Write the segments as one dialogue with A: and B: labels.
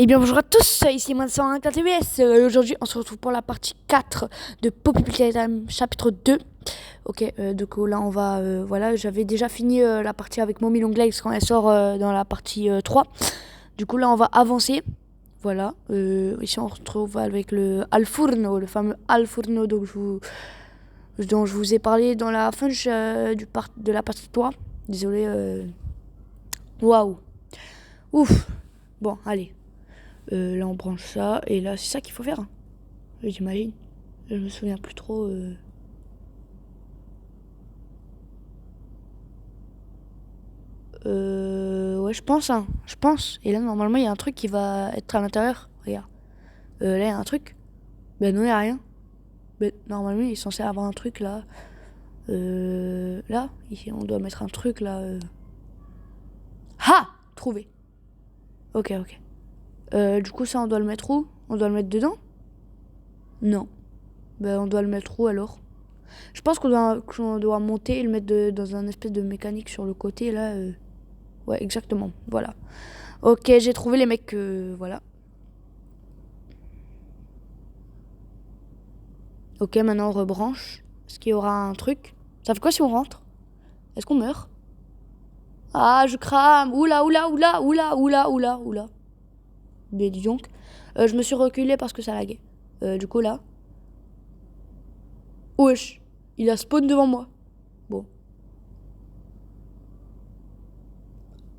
A: Eh bien bonjour à tous, ici Vincent TBS. Aujourd'hui on se retrouve pour la partie 4 de Poppy Playtime chapitre 2. Ok, donc là on va, voilà, j'avais déjà fini la partie avec Mommy Longlegs quand elle sort dans la partie 3. Du coup là on va avancer, voilà. Ici on se retrouve avec le Alfurno, le fameux Alfurno dont je vous ai parlé dans la fin de la partie 3. Désolé, waouh, ouf, bon allez. Là on branche ça et là c'est ça qu'il faut faire, hein. J'imagine. Je me souviens plus trop. Ouais, je pense, hein. Je pense. Et là normalement il y a un truc qui va être à l'intérieur. Regarde. Là il y a un truc. Ben non, il y a rien. Ben, normalement il est censé avoir un truc là. Là, ici on doit mettre un truc là. Ha! Trouvé. Ok, ok. Du coup ça on doit le mettre où? On doit le mettre dedans? Non. Ben on doit le mettre où alors? Je pense qu'on doit monter et le mettre dans un espèce de mécanique sur le côté là. Ouais, exactement. Voilà. Ok, j'ai trouvé les mecs. Voilà. Ok, maintenant on rebranche. Est-ce qu'il y aura un truc? Ça fait quoi si on rentre? Est-ce qu'on meurt? Ah, je crame. Oula, oula, oula, oula, oula, oula, oula. Mais dis donc. Je me suis reculé parce que ça laguait. Du coup là. Wesh. Il a spawn devant moi. Bon.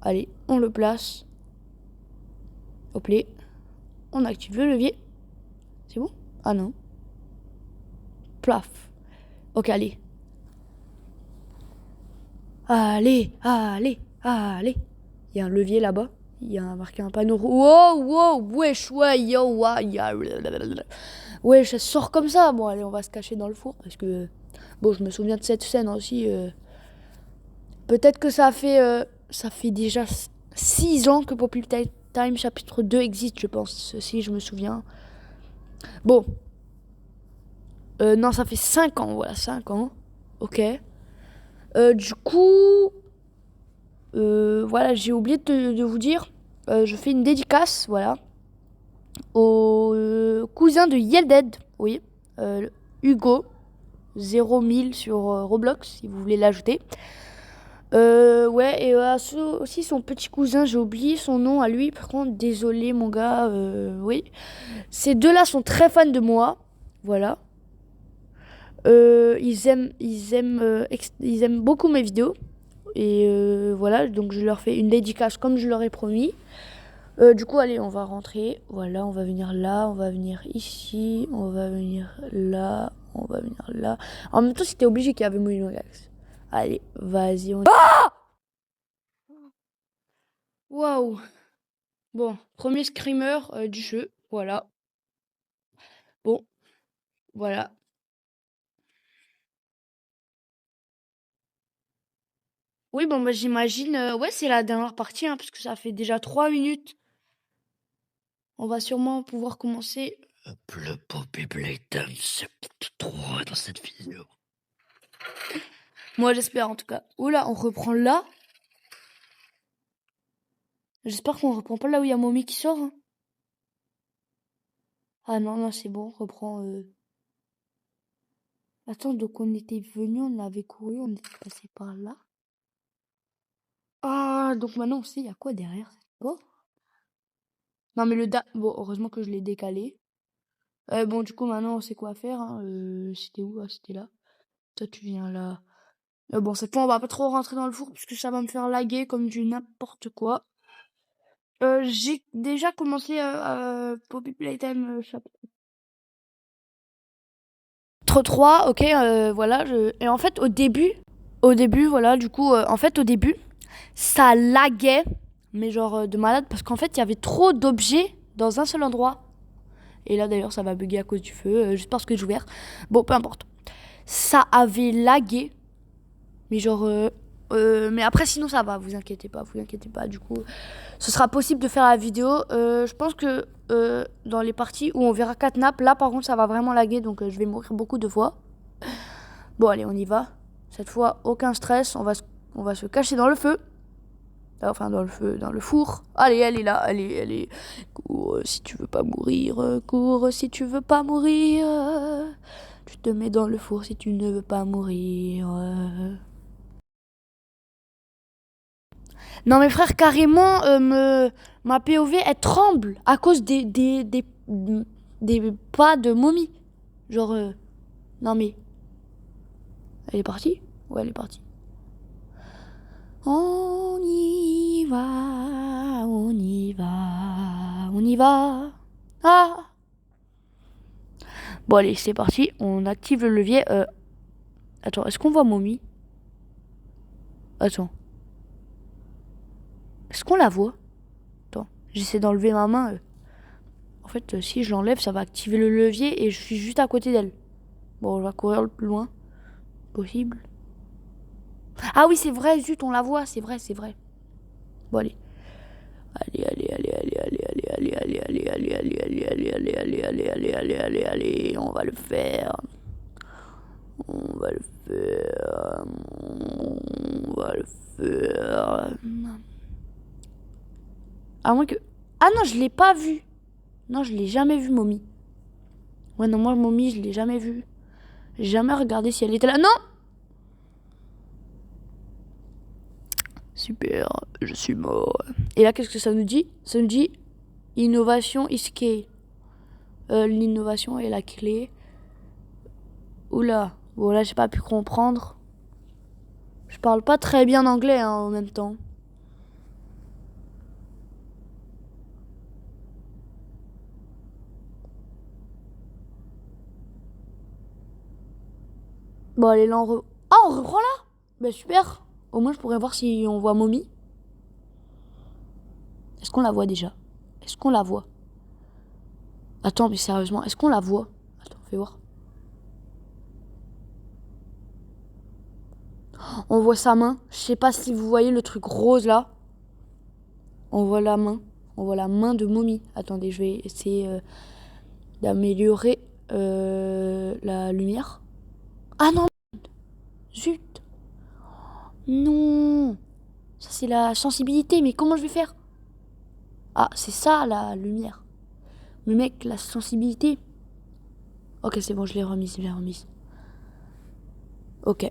A: Allez, on le place. Hop là. On active le levier. C'est bon? Ah non. Plaf. Ok, allez. Allez, allez, allez. Il y a un levier là-bas. Il y a marqué un panneau. Wow, wow, wesh, ouais, yo, ouais, wesh, ça sort comme ça. Bon, allez, on va se cacher dans le four. Parce que, bon, je me souviens de cette scène aussi. Peut-être que ça fait déjà 6 ans que Poppy Time chapitre 2 existe, je pense. Si je me souviens. Bon. Non, ça fait 5 ans, voilà, 5 ans. Ok. Du coup, voilà, j'ai oublié de vous dire, je fais une dédicace, voilà, au cousin de Yelded, oui, Hugo, 0 000 sur Roblox, si vous voulez l'ajouter. Ouais, et aussi son petit cousin, j'ai oublié son nom à lui, par contre, désolé mon gars, oui. Ces deux-là sont très fans de moi, voilà. Ils aiment beaucoup mes vidéos. Et voilà, donc je leur fais une dédicace comme je leur ai promis. Du coup, allez, on va rentrer. Voilà, on va venir là, on va venir ici, on va venir là, on va venir là. En même temps, c'était obligé qu'il y avait Moulin Galax. Allez, vas-y, on... Ah! Waouh! Bon, premier screamer du jeu, voilà. Bon, voilà. Oui, bon, bah, j'imagine... ouais, c'est la dernière partie, hein, parce que ça fait déjà 3 minutes. On va sûrement pouvoir commencer le Poppy Playtime chapitre 3 dans cette vidéo. Moi, j'espère en tout cas. Oula, on reprend là. J'espère qu'on reprend pas là où il y a Mommy qui sort, hein. Ah non, non, c'est bon, on reprend... Attends, donc on était venu, on avait couru, on était passé par là. Ah, donc maintenant on sait il y a quoi derrière cette porte. Non, mais bon, heureusement que je l'ai décalé. Bon, du coup, maintenant on sait quoi faire, hein. C'était où? Ah, c'était là. Toi, tu viens là. Bon, cette fois, on va pas trop rentrer dans le four parce que ça va me faire laguer comme du n'importe quoi. J'ai déjà commencé Poppy Playtime chapitre 3, ok, voilà. Et en fait, au début, voilà, du coup, en fait, au début, ça laguait, mais genre de malade, parce qu'en fait, il y avait trop d'objets dans un seul endroit. Et là, d'ailleurs, ça va bugger à cause du feu, juste parce que j'ai ouvert. Bon, peu importe. Ça avait lagué, mais genre... mais après, sinon, ça va, vous inquiétez pas, vous inquiétez pas. Du coup, ce sera possible de faire la vidéo. Je pense que dans les parties où on verra Catnap, là, par contre, ça va vraiment laguer, donc je vais mourir beaucoup de fois. Bon, allez, on y va. Cette fois, aucun stress, on va se cacher dans le feu. Enfin, dans le feu, dans le four. Allez, elle est là, elle est. Cours si tu veux pas mourir, cours si tu veux pas mourir. Tu te mets dans le four si tu ne veux pas mourir. Non, mes frères, carrément, ma POV, elle tremble à cause des pas de momie. Genre, non mais, elle est partie? Ouais, elle est partie. On y va, on y va, on y va. Ah! Bon, allez, c'est parti. On active le levier. Attends, est-ce qu'on voit momie? Attends. Est-ce qu'on la voit? Attends, j'essaie d'enlever ma main. En fait, si je l'enlève, ça va activer le levier et je suis juste à côté d'elle. Bon, on va courir le plus loin possible. Ah oui, c'est vrai, zut, on la voit, c'est vrai, c'est vrai. Bon, allez. Allez, allez, allez, allez, allez, allez, allez, allez, allez, allez, allez, allez, allez, allez, allez, allez, allez, allez, on va le faire. On va le faire. On va le faire. À moins que... Ah non, je l'ai pas vu. Non, je l'ai jamais vu, momie. Ouais, non, moi, momie, je l'ai jamais vue. J'ai jamais regardé si elle était là. Non! Super, je suis mort. Et là, qu'est-ce que ça nous dit? Ça nous dit innovation is key. L'innovation est la clé. Oula, bon là j'ai pas pu comprendre. Je parle pas très bien anglais hein, en même temps. Bon allez là Ah on reprend là? Bah super. Au moins je pourrais voir si on voit momie. Est-ce qu'on la voit déjà? Est-ce qu'on la voit? Attends mais sérieusement, est-ce qu'on la voit? Attends, fais voir. On voit sa main. Je sais pas si vous voyez le truc rose là. On voit la main. On voit la main de momie. Attendez, je vais essayer d'améliorer la lumière. Ah non! Zut! Non! Ça c'est la sensibilité, mais comment je vais faire? Ah, c'est ça la lumière. Mais mec, la sensibilité. Ok, c'est bon, je l'ai remise, je l'ai remise. Ok.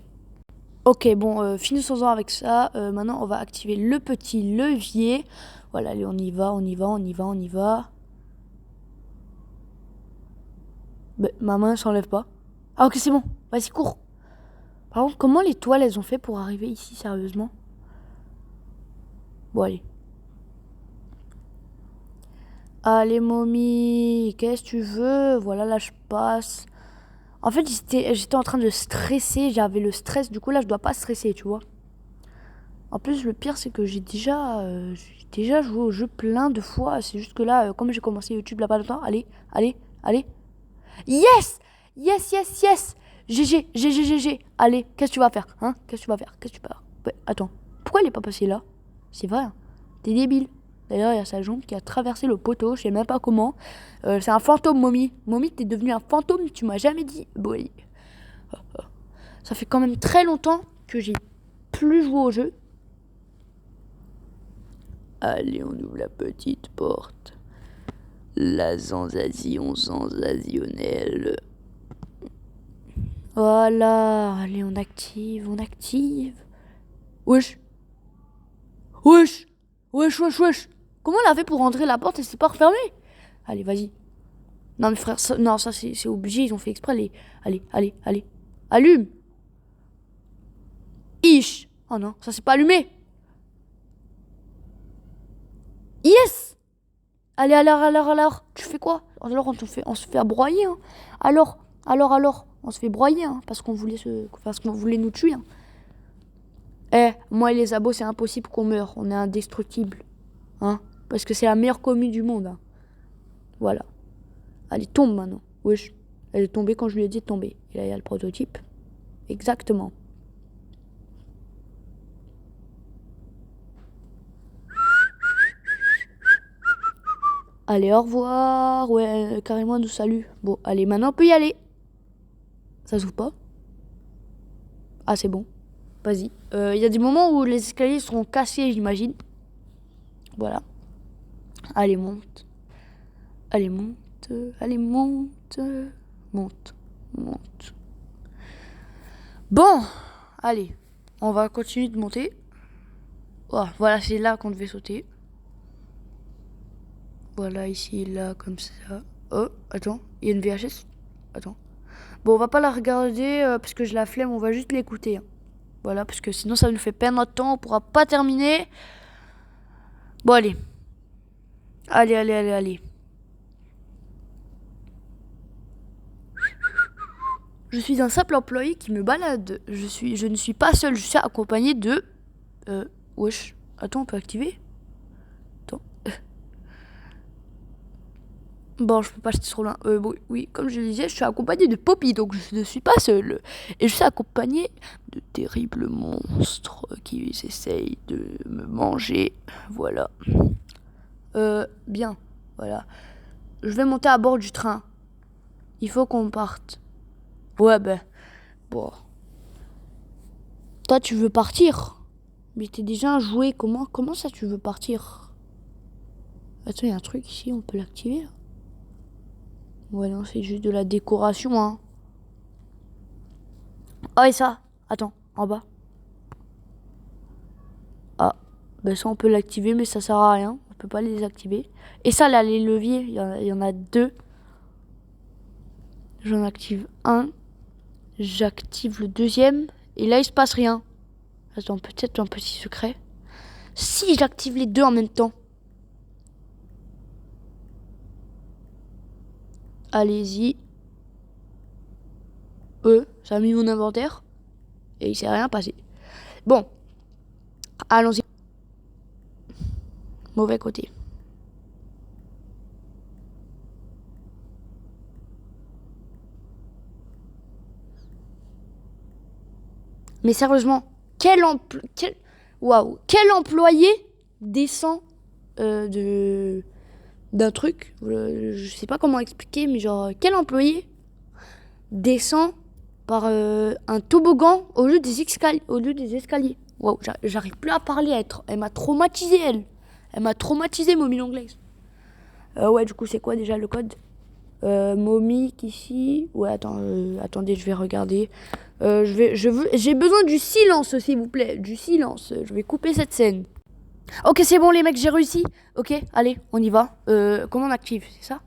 A: Ok, bon, finissons-en avec ça. Maintenant, on va activer le petit levier. Voilà, allez, on y va, on y va, on y va, on y va. Bah, ma main s'enlève pas. Ah ok, c'est bon. Vas-y, cours. Par contre, comment les toiles, elles ont fait pour arriver ici, sérieusement? Bon, allez. Allez, momie, qu'est-ce que tu veux? Voilà, là, je passe. En fait, j'étais en train de stresser. J'avais le stress. Du coup, là, je dois pas stresser, tu vois. En plus, le pire, c'est que j'ai déjà joué au jeu plein de fois. C'est juste que là, comme j'ai commencé YouTube là-bas longtemps, allez, allez, allez. Yes! Yes, yes, yes! GG, GG, GG. Allez, qu'est-ce que tu vas faire? Hein? Qu'est-ce que tu vas faire? Qu'est-ce que tu vas faire? Ouais, attends. Pourquoi il est pas passé là? C'est vrai, hein. T'es débile. D'ailleurs, il y a sa jambe qui a traversé le poteau. Je sais même pas comment. C'est un fantôme, momie. Momie, t'es devenu un fantôme. Tu m'as jamais dit. Bon, allez. Ça fait quand même très longtemps que j'ai plus joué au jeu. Allez, on ouvre la petite porte. La sensation sensationnelle. Voilà. Allez, on active, on active. Wesh. Wesh. Wesh, wesh, wesh. Comment elle a fait pour rentrer la porte et c'est pas refermé? Allez, vas-y. Non, mais frère, non, ça c'est obligé. Ils ont fait exprès. Allez, allez, allez, allez. Allume. Ish. Oh non, ça c'est pas allumé. Yes. Allez, alors, tu fais quoi? Alors, on se fait broyer, hein. Alors, on se fait broyer, hein, parce qu'on voulait nous tuer, hein. Eh, moi et les abos, c'est impossible qu'on meure. On est indestructible, hein, parce que c'est la meilleure commune du monde, hein. Voilà. Allez, tombe maintenant. Wesh. Elle est tombée quand je lui ai dit de tomber. Et là, il y a le prototype. Exactement. Allez, au revoir. Ouais, carrément, nous salue. Bon, allez, maintenant, on peut y aller. Ça s'ouvre pas? Ah, c'est bon. Vas-y. Il y a des moments où les escaliers seront cassés, j'imagine. Voilà. Allez, monte. Allez, monte. Allez, monte. Monte. Monte. Bon, allez. On va continuer de monter. Oh, voilà, c'est là qu'on devait sauter. Voilà, ici, là, comme ça. Oh, attends, il y a une VHS. Attends. Bon, on va pas la regarder parce que je la flemme, on va juste l'écouter. Hein. Voilà, parce que sinon ça nous fait perdre notre temps, on pourra pas terminer. Bon, allez. Allez, allez, allez, allez. Je suis un simple employé qui me balade. Je ne suis pas seul, je suis accompagné de... wesh. Attends, on peut activer? Attends. Bon, je peux pas acheter trop loin. Bon, oui, comme je le disais, je suis accompagné de Poppy, donc je ne suis pas seul. Et je suis accompagné de terribles monstres qui essayent de me manger. Voilà. Bien. Voilà. Je vais monter à bord du train. Il faut qu'on parte. Ouais, ben. Bon. Toi, tu veux partir? Mais t'es déjà joué. Comment ça, tu veux partir? Attends, il y a un truc ici, on peut l'activer. Ouais, non, c'est juste de la décoration, hein. Oh, et ça? Attends, en bas. Ah, ben ça, on peut l'activer, mais ça sert à rien. On peut pas les désactiver. Et ça, là, les leviers, il y en a deux. J'en active un. J'active le deuxième. Et là, il se passe rien. Attends, peut-être un petit secret. Si j'active les deux en même temps. Allez-y. Ça a mis mon inventaire. Et il s'est rien passé. Bon. Allons-y. Mauvais côté. Mais sérieusement, quel employé descend d'un truc, je sais pas comment expliquer, mais genre, quel employé descend par un toboggan au lieu des escaliers. Waouh, j'arrive plus à parler, elle m'a traumatisé, elle. Elle m'a traumatisé, Mommy Longlegs. Ouais, du coup, c'est quoi déjà le code? Mommy ici. Ouais, attendez, je vais regarder. J'ai besoin du silence, s'il vous plaît. Du silence. Je vais couper cette scène. Ok, c'est bon, les mecs, j'ai réussi. Ok, allez, on y va. Comment on active? C'est ça?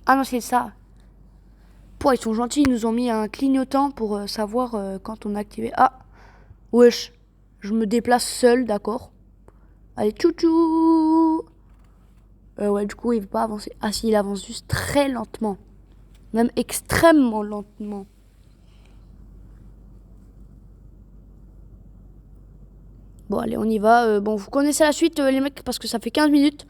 A: Ah non, c'est ça. Ils sont gentils, ils nous ont mis un clignotant pour savoir quand on a activé. Ah, wesh. Je me déplace seul, d'accord. Allez, tchou-tchou. Ouais, du coup, il veut pas avancer. Ah si, il avance juste très lentement. Même extrêmement lentement. Bon, allez, on y va. Bon, vous connaissez la suite, les mecs, parce que ça fait 15 minutes.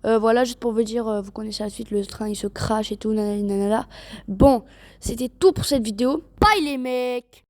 A: Voilà, juste pour vous dire, vous connaissez la suite, le train, il se crache et tout, nanana. Bon, c'était tout pour cette vidéo. Bye, les mecs!